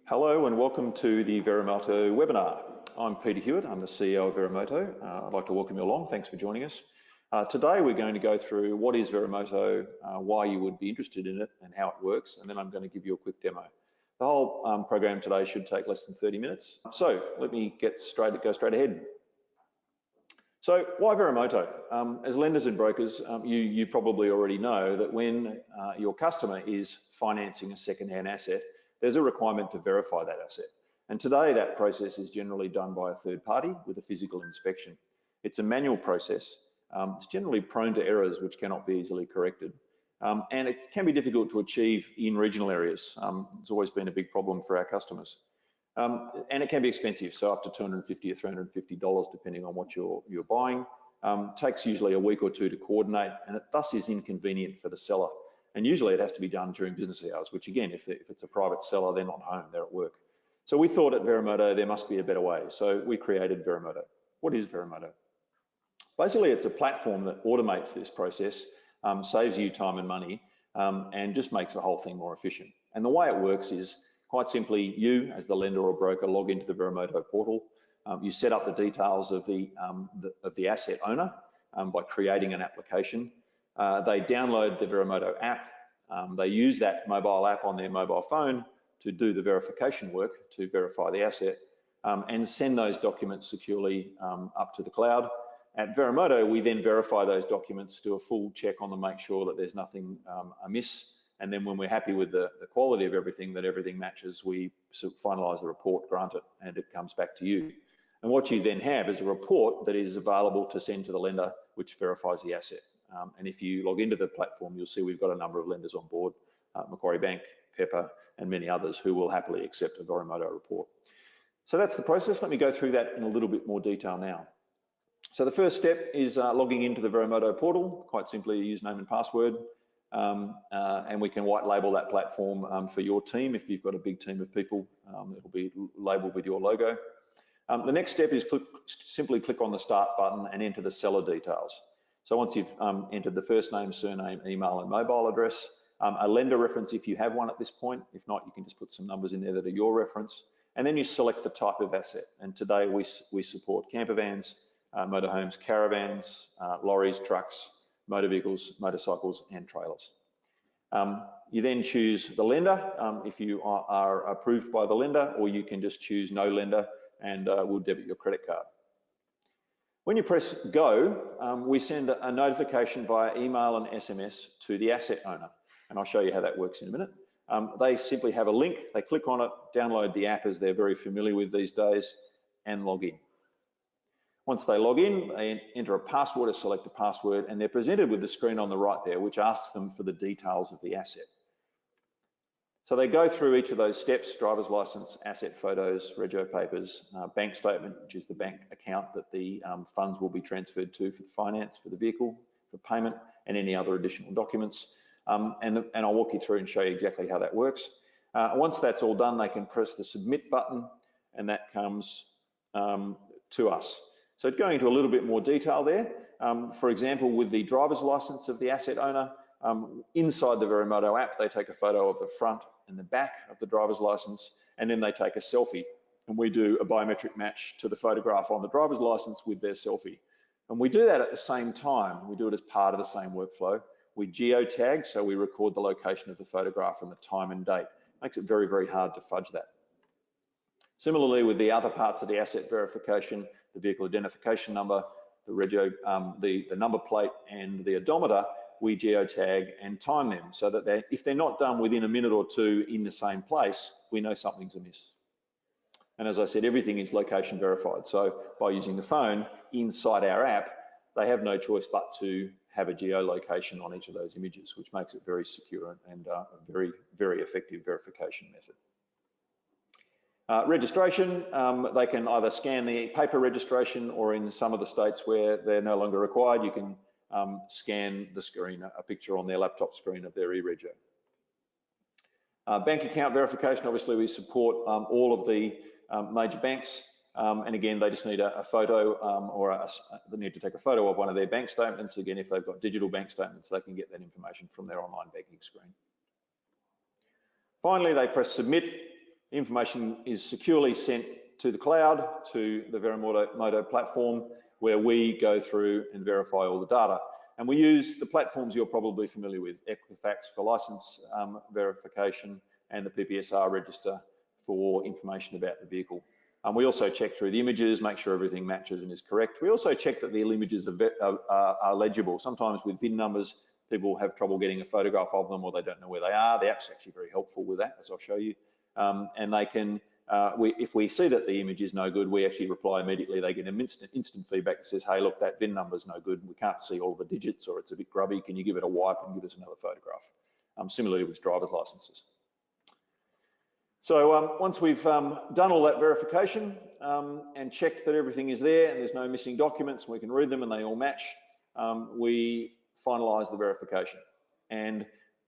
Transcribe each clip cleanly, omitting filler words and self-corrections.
Hello and welcome to the Verimoto webinar. I'm Peter Hewitt, I'm the CEO of Verimoto. I'd like to welcome you along, thanks for joining us. Today we're going to go through what is Verimoto, why you would be interested in it and how it works, and then I'm going to give you a quick demo. The whole program today should take less than 30 minutes. So let me go straight ahead. So why Verimoto? As lenders and brokers, you probably already know that when your customer is financing a second-hand asset, there's a requirement to verify that asset. And today that process is generally done by a third party with a physical inspection. It's a manual process. It's generally prone to errors which cannot be easily corrected. And it can be difficult to achieve in regional areas. It's always been a big problem for our customers. And it can be expensive, so up to $250 or $350 depending on what you're buying. Takes usually a week or two to coordinate, and it thus is inconvenient for the seller. And usually it has to be done during business hours, which again, if it's a private seller, they're not home, they're at work. So we thought at Verimoto there must be a better way. So we created Verimoto. What is Verimoto? Basically, it's a platform that automates this process, saves you time and money, and just makes the whole thing more efficient. And the way it works is quite simply, you as the lender or broker log into the Verimoto portal. You set up the details of the asset owner by creating an application. They download the Verimoto app. They use that mobile app on their mobile phone to do the verification work to verify the asset and send those documents securely up to the cloud. At Verimoto, we then verify those documents, do a full check on them, make sure that there's nothing amiss. And then when we're happy with the quality of everything, that everything matches, we sort of finalize the report, grant it, and it comes back to you. And what you then have is a report that is available to send to the lender, which verifies the asset. And if you log into the platform, you'll see we've got a number of lenders on board, Macquarie Bank, Pepper, and many others who will happily accept a Verimoto report. So that's the process. Let me go through that in a little bit more detail now. So the first step is logging into the Verimoto portal, quite simply a username and password. And we can white label that platform for your team. If you've got a big team of people, it'll be labeled with your logo. The next step is simply click on the start button and enter the seller details. So once you've entered the first name, surname, email, and mobile address, a lender reference if you have one at this point. If not, you can just put some numbers in there that are your reference. And then you select the type of asset. And today we support camper vans, motorhomes, caravans, lorries, trucks, motor vehicles, motorcycles, and trailers. You then choose the lender if you are approved by the lender, or you can just choose no lender and we'll debit your credit card. When you press go, we send a notification via email and SMS to the asset owner. And I'll show you how that works in a minute. They simply have a link, they click on it, download the app as they're very familiar with these days, and log in. Once they log in, they enter a password or select a password, and they're presented with the screen on the right there, which asks them for the details of the asset. So they go through each of those steps: driver's license, asset photos, rego papers, bank statement, which is the bank account that the funds will be transferred to for the finance, for the vehicle, for payment, and any other additional documents. And I'll walk you through and show you exactly how that works. Once that's all done, they can press the submit button, and that comes to us. So going into a little bit more detail there, for example, with the driver's license of the asset owner, inside the Verimoto app, they take a photo of the front and the back of the driver's license, and then they take a selfie. And we do a biometric match to the photograph on the driver's license with their selfie. And we do that at the same time. We do it as part of the same workflow. We geotag, so we record the location of the photograph and the time and date. Makes it very, very hard to fudge that. Similarly, with the other parts of the asset verification, the vehicle identification number, the rego, the number plate, and the odometer, we geotag and time them so that if they're not done within a minute or two in the same place, we know something's amiss. And as I said, everything is location verified. So by using the phone inside our app, they have no choice but to have a geolocation on each of those images, which makes it very secure and a very, very effective verification method. Registration, they can either scan the paper registration, or in some of the states where they're no longer required, you can scan the screen, a picture on their laptop screen of their e-rego. Bank account verification, obviously we support all of the major banks, and again, they just need a photo they need to take a photo of one of their bank statements. Again, if they've got digital bank statements, they can get that information from their online banking screen. Finally, they press submit, The information is securely sent to the cloud, to the Verimoto platform, where we go through and verify all the data. And we use the platforms you're probably familiar with, Equifax for license verification and the PPSR register for information about the vehicle. We also check through the images, make sure everything matches and is correct. We also check that the images are legible. Sometimes with VIN numbers, people have trouble getting a photograph of them or they don't know where they are. The app's actually very helpful with that, as I'll show you. And they can, if we see that the image is no good, we actually reply immediately. They get an instant feedback that says, hey, look, that VIN number's no good. We can't see all the digits or it's a bit grubby. Can you give it a wipe and give us another photograph? Similarly with driver's licenses. So once we've done all that verification and checked that everything is there and there's no missing documents, and we can read them and they all match, we finalise the verification. And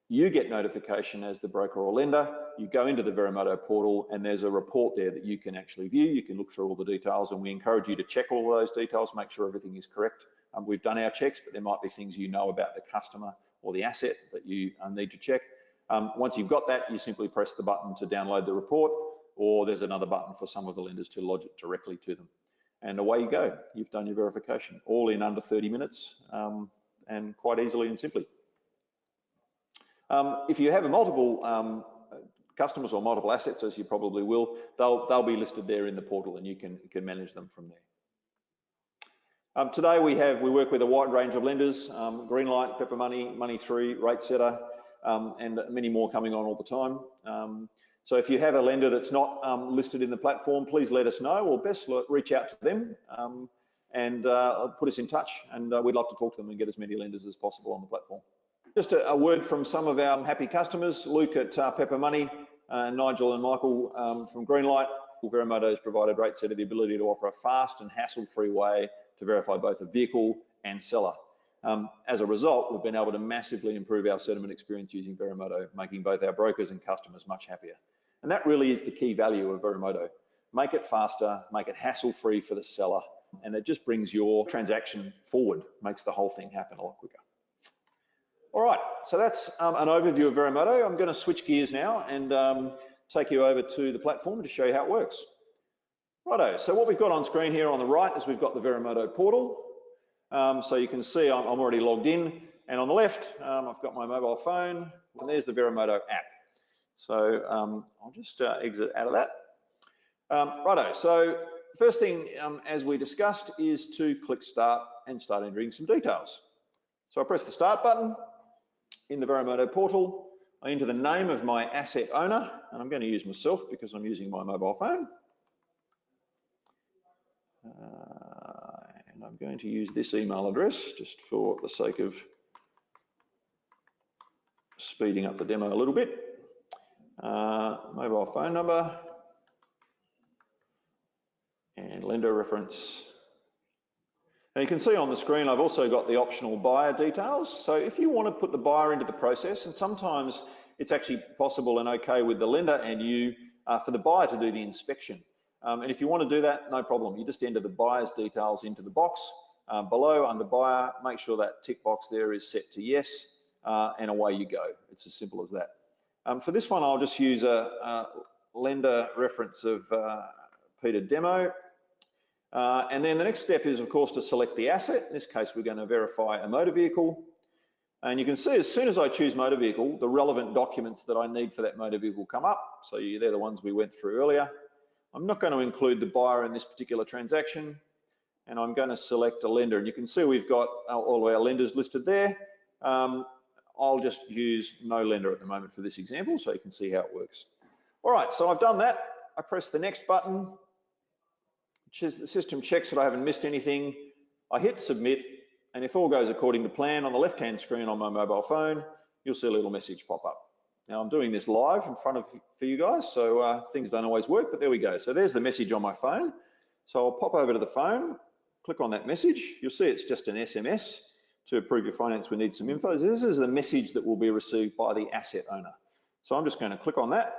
you get notification as the broker or lender. You go into the Verimoto portal and there's a report there that you can actually view. You can look through all the details and we encourage you to check all of those details, make sure everything is correct. We've done our checks, but there might be things you know about the customer or the asset that you need to check. Once you've got that, you simply press the button to download the report, or there's another button for some of the lenders to lodge it directly to them. And away you go. You've done your verification, all in under 30 minutes and quite easily and simply. If you have multiple customers or multiple assets, as you probably will, they'll be listed there in the portal and you can manage them from there. Today we work with a wide range of lenders, Greenlight, Pepper Money, Money3, RateSetter, and many more coming on all the time. So if you have a lender that's not listed in the platform, please let us know, or best reach out to them and put us in touch, and we'd love to talk to them and get as many lenders as possible on the platform. Just a word from some of our happy customers, Luke at Pepper Money, Nigel and Michael from Greenlight. Verimoto has provided RateSetter the ability to offer a fast and hassle-free way to verify both a vehicle and seller. As a result, we've been able to massively improve our settlement experience using Verimoto, making both our brokers and customers much happier. And that really is the key value of Verimoto. Make it faster, make it hassle-free for the seller, and it just brings your transaction forward, makes the whole thing happen a lot quicker. All right, so that's an overview of Verimoto. I'm going to switch gears now and take you over to the platform to show you how it works. Righto, so what we've got on screen here on the right is we've got the Verimoto portal. So you can see I'm already logged in, and on the left, I've got my mobile phone, and there's the Verimoto app. So I'll just exit out of that. Righto, so first thing, as we discussed, is to click start and start entering some details. So I press the start button in the Verimoto portal. I enter the name of my asset owner, and I'm going to use myself because I'm using my mobile phone. And I'm going to use this email address just for the sake of speeding up the demo a little bit. Mobile phone number and lender reference. Now you can see on the screen I've also got the optional buyer details. So if you want to put the buyer into the process, and sometimes it's actually possible and okay with the lender and you for the buyer to do the inspection. And if you want to do that, no problem. You just enter the buyer's details into the box below under buyer. Make sure that tick box there is set to yes, and away you go. It's as simple as that. For this one, I'll just use a lender reference of Peter Demo. And then the next step is, of course, to select the asset. In this case, we're going to verify a motor vehicle. And you can see as soon as I choose motor vehicle, the relevant documents that I need for that motor vehicle come up. So they're the ones we went through earlier. I'm not going to include the buyer in this particular transaction, and I'm going to select a lender. And you can see we've got all of our lenders listed there. I'll just use no lender at the moment for this example, so you can see how it works. All right, so I've done that. I press the next button, which is the system checks that I haven't missed anything. I hit submit, and if all goes according to plan, on the left-hand screen on my mobile phone, you'll see a little message pop up. Now I'm doing this live in front of for you guys, so things don't always work, but there we go. So there's the message on my phone. So I'll pop over to the phone, click on that message. You'll see it's just an SMS. To approve your finance, we need some info. This is the message that will be received by the asset owner. So I'm just going to click on that.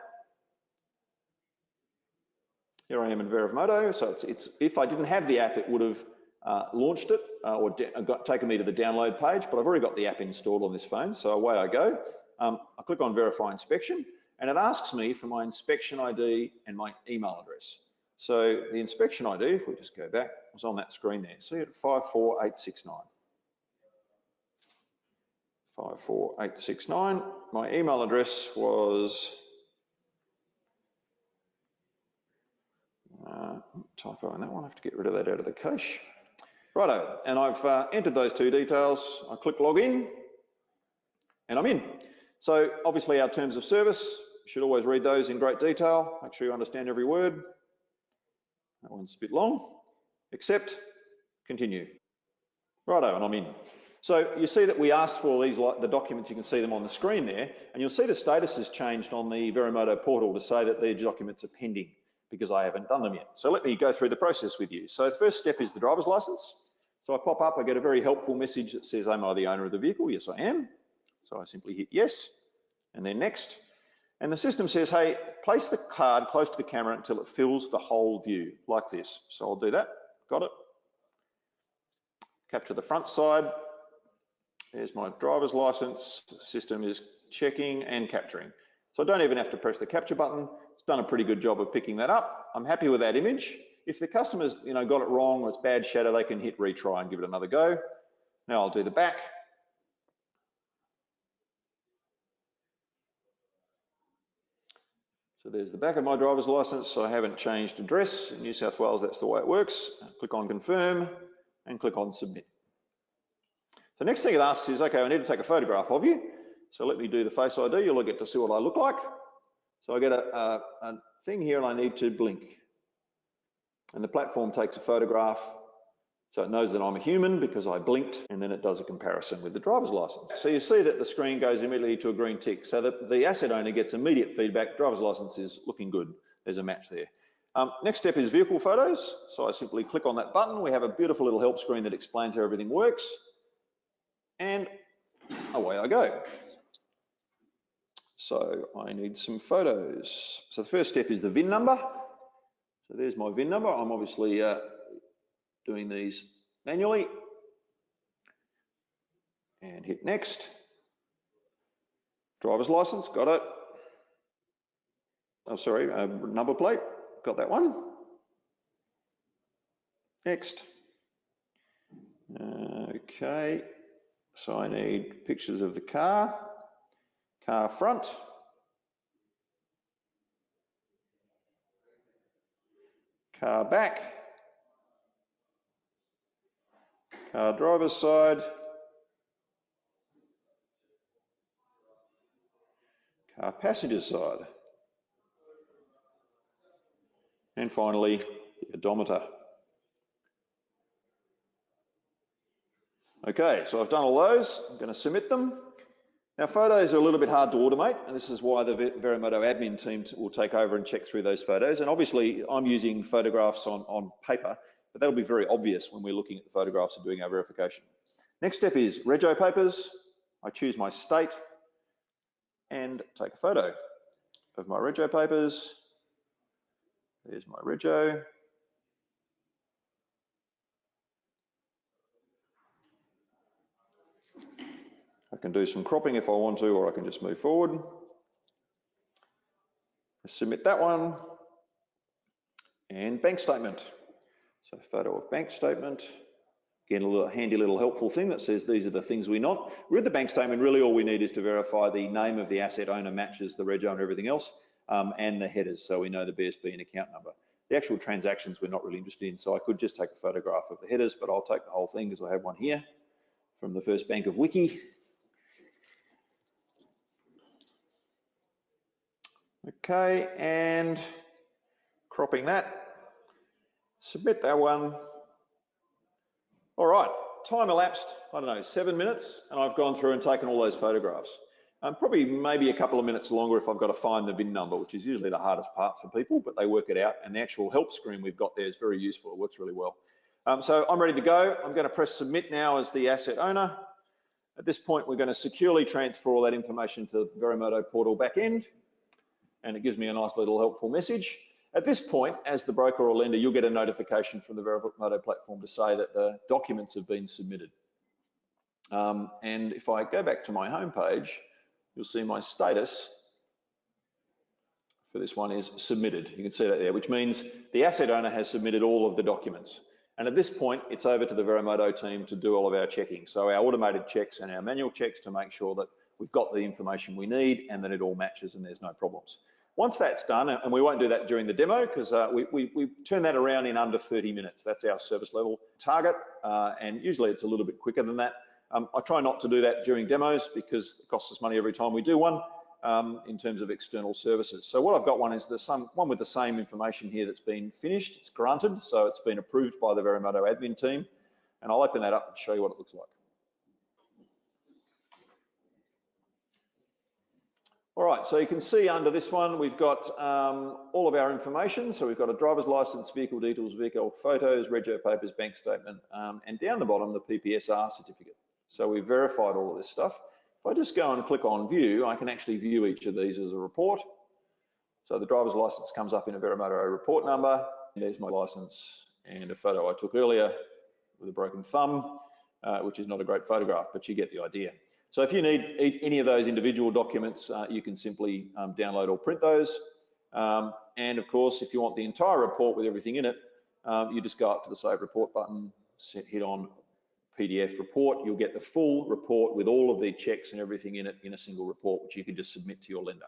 Here I am in Verimoto. So it's if I didn't have the app, it would have launched it or taken me to the download page, but I've already got the app installed on this phone. So away I go. I click on Verify Inspection. and it asks me for my inspection ID and my email address. So the inspection ID, if we just go back, was on that screen there. See it, 54869. 54869. My email address was typo on that one. I have to get rid of that out of the cache. Righto, and I've entered those two details. I click login, and I'm in. So obviously our terms of service, you should always read those in great detail. Make sure you understand every word. That one's a bit long. Accept, continue. Righto, and I'm in. So you see that we asked for these, like the documents, you can see them on the screen there, and you'll see the status has changed on the Verimoto portal to say that these documents are pending because I haven't done them yet. So let me go through the process with you. So the first step is the driver's license. So I pop up, I get a very helpful message that says, am I the owner of the vehicle? Yes, I am. So I simply hit yes, and then next. And the system says, hey, place the card close to the camera until it fills the whole view, like this. So I'll do that, got it. Capture the front side. There's my driver's license. The system is checking and capturing. So I don't even have to press the capture button. It's done a pretty good job of picking that up. I'm happy with that image. If the customer's got it wrong or it's bad shadow, they can hit retry and give it another go. Now I'll do the back. So there's the back of my driver's license. I haven't changed address. In New South Wales, that's the way it works. Click on confirm and click on submit. The next thing it asks is, okay, I need to take a photograph of you. So let me do the Face ID. You'll get to see what I look like. So I get a thing here and I need to blink. And the platform takes a photograph. So it knows that I'm a human because I blinked, and then it does a comparison with the driver's license. So you see that the screen goes immediately to a green tick, so that the asset owner gets immediate feedback. Driver's license is looking good. There's a match there. Next step is vehicle photos. So I simply click on that button. We have a beautiful little help screen that explains how everything works. And away I go. So I need some photos. So the first step is the VIN number. So there's my VIN number. I'm obviously doing these manually. And hit next. Driver's license, got it. Oh, sorry, number plate, got that one. Next. Okay, so I need pictures of the car front, car back, car driver's side, car passenger side, and finally the odometer. Okay, so I've done all those. I'm going to submit them. Now, photos are a little bit hard to automate, and this is why the Verimoto admin team will take over and check through those photos. And obviously, I'm using photographs on paper, but that'll be very obvious when we're looking at the photographs and doing our verification. Next step is rego papers. I choose my state and take a photo of my rego papers. There's my rego. I can do some cropping if I want to, or I can just move forward. Submit that one. And bank statement. So photo of bank statement. Again, a little handy little helpful thing that says these are the things we want. With the bank statement, really all we need is to verify the name of the asset owner matches the rego and everything else, and the headers, so we know the BSB and account number. The actual transactions we're not really interested in, so I could just take a photograph of the headers, but I'll take the whole thing because I have one here from the First Bank of Wiki. Okay, and cropping that, submit that one. All right, time elapsed, I don't know, 7 minutes, and I've gone through and taken all those photographs. Probably maybe a couple of minutes longer if I've got to find the VIN number, which is usually the hardest part for people, but they work it out, and the actual help screen we've got there is very useful. It works really well. So I'm ready to go. I'm going to press submit now as the asset owner. At this point, we're going to securely transfer all that information to the Verimoto portal backend, and it gives me a nice little helpful message. At this point, as the broker or lender, you'll get a notification from the Verimoto platform to say that the documents have been submitted. And if I go back to my home page, you'll see my status for this one is submitted. You can see that there, which means the asset owner has submitted all of the documents. And at this point, it's over to the Verimoto team to do all of our checking. So our automated checks and our manual checks to make sure that we've got the information we need and that it all matches and there's no problems. Once that's done, and we won't do that during the demo because we turn that around in under 30 minutes. That's our service level target, and usually it's a little bit quicker than that. I try not to do that during demos because it costs us money every time we do one in terms of external services. So what I've got one is one with the same information here that's been finished. It's granted, so it's been approved by the Verimoto admin team. And I'll open that up and show you what it looks like. All right, so you can see under this one, we've got all of our information. So we've got a driver's license, vehicle details, vehicle photos, rego papers, bank statement, and down the bottom, the PPSR certificate. So we've verified all of this stuff. If I just go and click on view, I can actually view each of these as a report. So the driver's license comes up in a Verimoto report number. There's my license and a photo I took earlier with a broken thumb, which is not a great photograph, but you get the idea. So if you need any of those individual documents, you can simply download or print those. And of course, if you want the entire report with everything in it, you just go up to the Save Report button, hit on PDF report. You'll get the full report with all of the checks and everything in it in a single report, which you can just submit to your lender.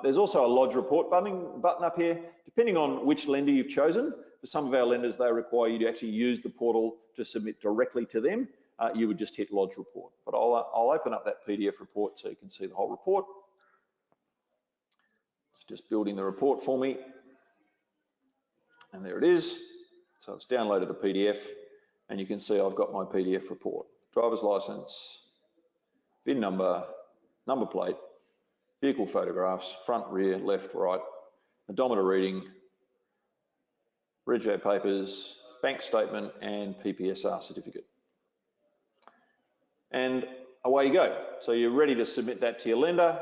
There's also a Lodge Report button up here. Depending on which lender you've chosen, for some of our lenders, they require you to actually use the portal to submit directly to them. You would just hit Lodge Report. But I'll open up that PDF report so you can see the whole report. It's just building the report for me. And there it is. So it's downloaded a PDF, and you can see I've got my PDF report. Driver's license, VIN number, number plate, vehicle photographs, front, rear, left, right, odometer reading, rego papers, bank statement, and PPSR certificate. And away you go. So you're ready to submit that to your lender.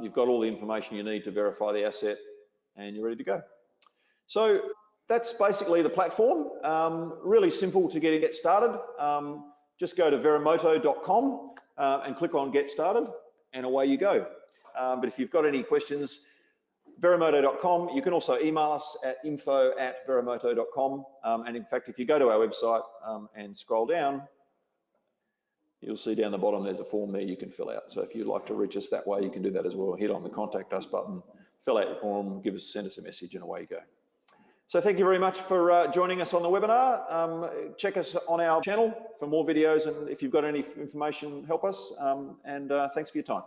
You've got all the information you need to verify the asset, and you're ready to go. So that's basically the platform. Really simple to get started. Just go to verimoto.com and click on Get Started, and away you go. But if you've got any questions, verimoto.com. You can also email us at info@verimoto.com. And in fact, if you go to our website and scroll down, you'll see down the bottom there's a form there you can fill out. So if you'd like to reach us that way, you can do that as well. Hit on the Contact Us button, fill out your form, send us a message, and away you go. So thank you very much for joining us on the webinar. Check us on our channel for more videos, and if you've got any information, help us. Thanks for your time.